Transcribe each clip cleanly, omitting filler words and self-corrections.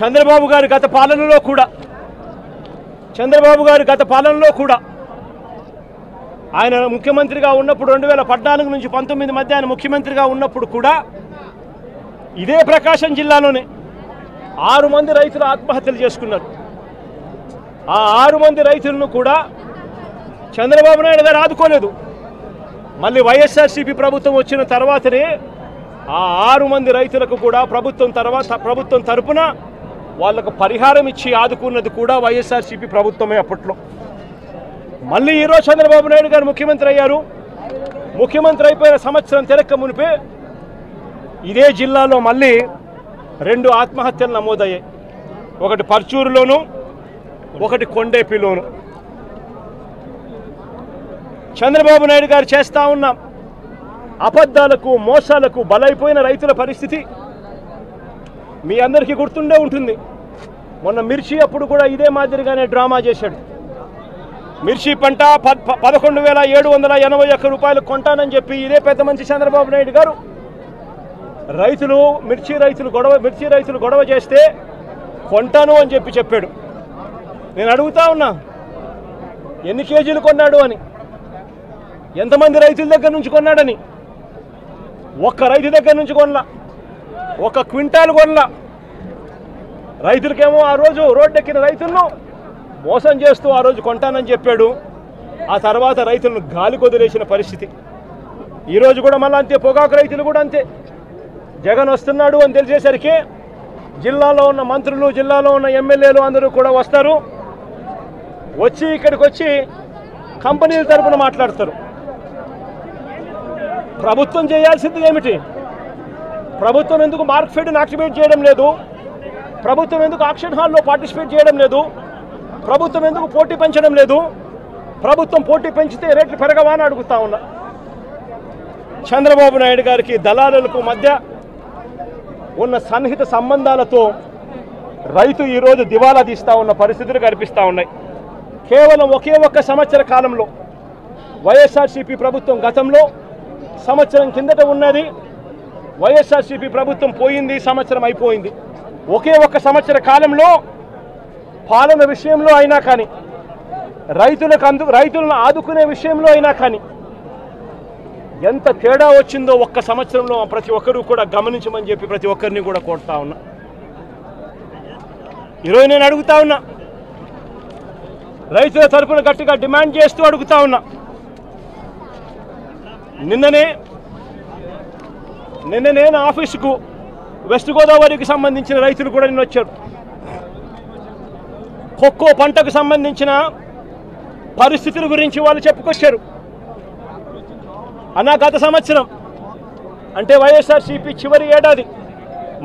చంద్రబాబు గారి గత పాలనలో కూడా ఆయన ముఖ్యమంత్రిగా ఉన్నప్పుడు 2014 నుంచి 19 మధ్య ఆయన ముఖ్యమంత్రిగా ఉన్నప్పుడు కూడా ఇదే ప్రకాశం జిల్లాలోనే 6 మంది రైతులు ఆత్మహత్యలు చేసుకున్నారు. ఆ 6 మంది రైతులను కూడా చంద్రబాబు నాయుడు గారు ఆదుకోలేదు. మళ్ళీ వైఎస్ఆర్సీపీ ప్రభుత్వం వచ్చిన తర్వాతనే ఆ 6 మంది రైతులకు కూడా ప్రభుత్వం తరపున వాళ్ళకు పరిహారం ఇచ్చి ఆదుకున్నది కూడా వైఎస్ఆర్సీపీ ప్రభుత్వమే అప్పట్లో. మళ్ళీ ఈరోజు చంద్రబాబు నాయుడు గారు ముఖ్యమంత్రి అయ్యారు. ముఖ్యమంత్రి అయిపోయిన సంవత్సరం తిరక్క మునిపే ఇదే జిల్లాలో మళ్ళీ 2 ఆత్మహత్యలు నమోదయ్యాయి. ఒకటి పర్చూరులోను, ఒకటి కొండేపిలోను. చంద్రబాబు నాయుడు గారు చేస్తూ ఉన్న అబద్ధాలకు మోసాలకు బలైపోయిన రైతుల పరిస్థితి మీ అందరికీ గుర్తుండే ఉంటుంది. మొన్న మిర్చి అప్పుడు కూడా ఇదే మాదిరిగానే డ్రామా చేశాడు. మిర్చి పంట 11,781 రూపాయలు కొంటానని చెప్పి ఇదే పెద్ద మంచి చంద్రబాబు నాయుడు గారు మిర్చి రైతులు గొడవ చేస్తే కొంటాను అని చెప్పాడు. నేను అడుగుతా ఉన్నా, ఎన్ని కేజీలు కొన్నాడు అని, ఎంతమంది రైతుల దగ్గర నుంచి కొన్నాడని. ఒక్క రైతు దగ్గర నుంచి కొనలా, 1 క్వింటాల్ కొనలా. రైతులకేమో ఆ రోజు రోడ్డెక్కిన రైతులను మోసం చేస్తూ ఆ రోజు కొంటానని చెప్పాడు. ఆ తర్వాత రైతులను గాలి కొదిలేసిన పరిస్థితి. ఈరోజు కూడా మళ్ళీ అంతే. పొగాకు రైతులు కూడా అంతే. జగన్ వస్తున్నాడు అని తెలిసేసరికి జిల్లాలో ఉన్న మంత్రులు, జిల్లాలో ఉన్న ఎమ్మెల్యేలు అందరూ కూడా వస్తారు. ఇక్కడికి వచ్చి కంపెనీల తరపున మాట్లాడతారు. ప్రభుత్వం చేయాల్సింది ఏమిటి? ప్రభుత్వం ఎందుకు మార్కెట్ని యాక్టివేట్ చేయడం లేదు? ప్రభుత్వం ఎందుకు ఆక్షన్ హాల్లో పార్టిసిపేట్ చేయడం లేదు? ప్రభుత్వం ఎందుకు పోటీ పెంచడం లేదు? ప్రభుత్వం పోటీ పెంచితే రేట్లు పెరగవా అని అడుగుతా ఉన్నా. చంద్రబాబు నాయుడు గారికి దళారులకు మధ్య ఉన్న సన్నిహిత సంబంధాలతో రైతు ఈరోజు దివాలా తీస్తూ ఉన్న పరిస్థితులు కనిపిస్తూ ఉన్నాయి. కేవలం ఒకే ఒక్క సంవత్సర కాలంలో వైఎస్ఆర్సీపీ ప్రభుత్వం గతంలో సంవత్సరం కిందట ఉన్నది, వైఎస్ఆర్సీపీ ప్రభుత్వం పోయింది, సంవత్సరం అయిపోయింది. ఒకే ఒక్క సంవత్సర కాలంలో పాలన విషయంలో అయినా కానీ, రైతులను ఆదుకునే విషయంలో అయినా కానీ ఎంత తేడా వచ్చిందో ఒక్క సంవత్సరంలో ప్రతి ఒక్కరూ కూడా గమనించమని చెప్పి ప్రతి ఒక్కరిని కూడా కోరుతా ఉన్నా. ఈరోజు నేను అడుగుతా ఉన్నా, రైతుల తరపున గట్టిగా డిమాండ్ చేస్తూ అడుగుతా ఉన్నా. నిన్ననే నా ఆఫీసుకు వెస్ట్ గోదావరికి సంబంధించిన రైతులు కూడా నిన్న వచ్చారు. కోకో పంటకు సంబంధించిన పరిస్థితుల గురించి వాళ్ళు చెప్పుకొచ్చారు. గత సంవత్సరం అంటే వైఎస్ఆర్సీపీ చివరి ఏడాది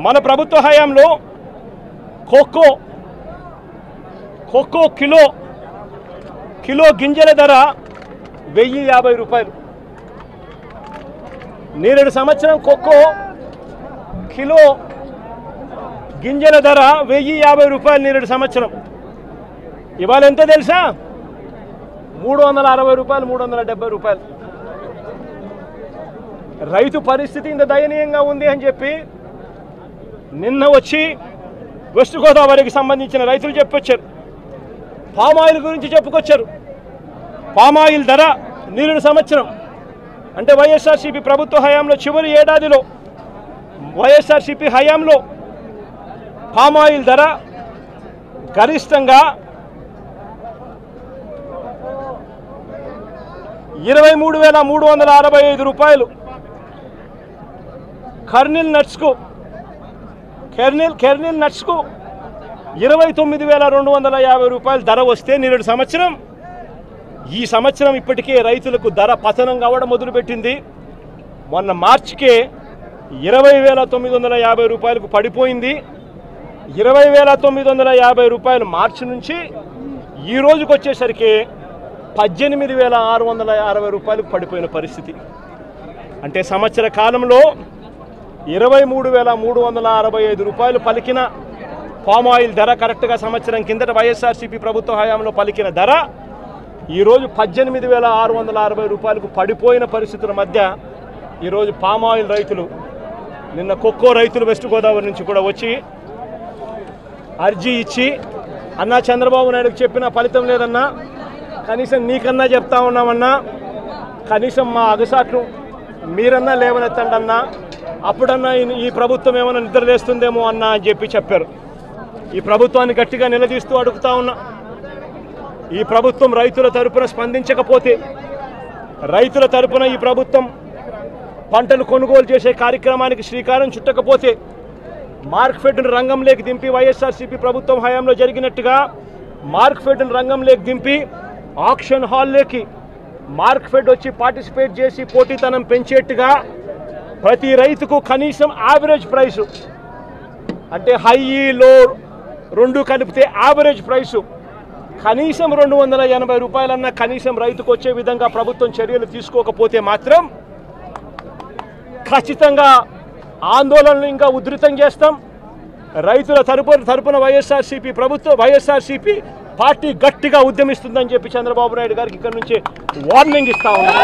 మన ప్రభుత్వ హయాంలో కోకో కిలో గింజల ధర 1,050 రూపాయలు. నేరేడు సంవత్సరం కోకో కిలో గింజల ధర 1,050 రూపాయలు నేరేడు సంవత్సరం. ఇవాళ ఎంత తెలుసా? 360 రూపాయలు, 370 రూపాయలు. రైతు పరిస్థితి ఇంత దయనీయంగా ఉంది అని చెప్పి నిన్న వచ్చి వెస్ట్ గోదావరికి సంబంధించిన రైతులు చెప్పొచ్చారు. పామాయిల్ గురించి చెప్పుకొచ్చారు. పామాయిల్ ధర నేరేడు సంవత్సరం అంటే వైఎస్ఆర్సీపీ ప్రభుత్వ హయాంలో చివరి ఏడాదిలో వైఎస్ఆర్సీపీ హయాంలో పామాయిల్ ధర గరిష్టంగా 23,365 రూపాయలు. కెర్నిల్ నట్స్కు 29,250 రూపాయలు ధర వస్తే నేరేడు సంవత్సరం, ఈ సంవత్సరం ఇప్పటికే రైతులకు ధర పతనం కావడం మొదలుపెట్టింది. మొన్న మార్చికే 20,950 రూపాయలకు పడిపోయింది. 20,950 రూపాయలు మార్చి నుంచి ఈ రోజుకి వచ్చేసరికి 18,660 రూపాయలకు పడిపోయిన పరిస్థితి. అంటే సంవత్సర కాలంలో 23,365 రూపాయలు పలికిన పామాయిల్ ధర కరెక్ట్గా సంవత్సరం కిందట వైఎస్ఆర్సీపీ ప్రభుత్వ హయాంలో పలికిన ధర ఈరోజు 18,660 రూపాయలకు పడిపోయిన పరిస్థితుల మధ్య ఈరోజు పామాయిల్ రైతులు, నిన్న కోకో రైతులు వెస్ట్ గోదావరి నుంచి కూడా వచ్చి అర్జీ ఇచ్చి అన్నా చంద్రబాబు నాయుడుకి చెప్పిన ఫలితం లేదన్నా, కనీసం నీకన్నా చెప్తా ఉన్నామన్నా, కనీసం మా అగసాట్లు మీరన్నా లేవనెత్తండి అన్నా, అప్పుడన్నా ఈ ప్రభుత్వం ఏమైనా నిద్రలేస్తుందేమో అన్నా అని చెప్పారు. ఈ ప్రభుత్వాన్ని గట్టిగా నిలదీస్తూ అడుగుతా ఉన్నా, ఈ ప్రభుత్వం రైతుల తరపున స్పందించకపోతే, రైతుల తరపున ఈ ప్రభుత్వం పంటలు కొనుగోలు చేసే కార్యక్రమానికి శ్రీకారం చుట్టకపోతే, మార్క్ఫెడ్ను రంగంలోకి దింపి వైఎస్ఆర్సీపీ ప్రభుత్వం హయాంలో జరిగినట్టుగా మార్క్ఫెడ్ను రంగంలోకి దింపి ఆక్షన్ హాల్లోకి మార్క్ఫెడ్ వచ్చి పార్టిసిపేట్ చేసి పోటీతనం పెంచేట్టుగా ప్రతి రైతుకు కనీసం యావరేజ్ ప్రైసు, అంటే హై లో రెండు కలిపితే యావరేజ్ ప్రైసు కనీసం 280 రూపాయలన్నా కనీసం రైతుకు వచ్చే విధంగా ప్రభుత్వం చర్యలు తీసుకోకపోతే మాత్రం ఖచ్చితంగా ఆందోళనలు ఇంకా ఉధృతం చేస్తాం. రైతుల తరపున వైఎస్ఆర్సీపీ పార్టీ గట్టిగా ఉద్యమిస్తుందని చెప్పి చంద్రబాబు నాయుడు గారికి ఇక్కడ నుంచి వార్నింగ్ ఇస్తా ఉన్నాం.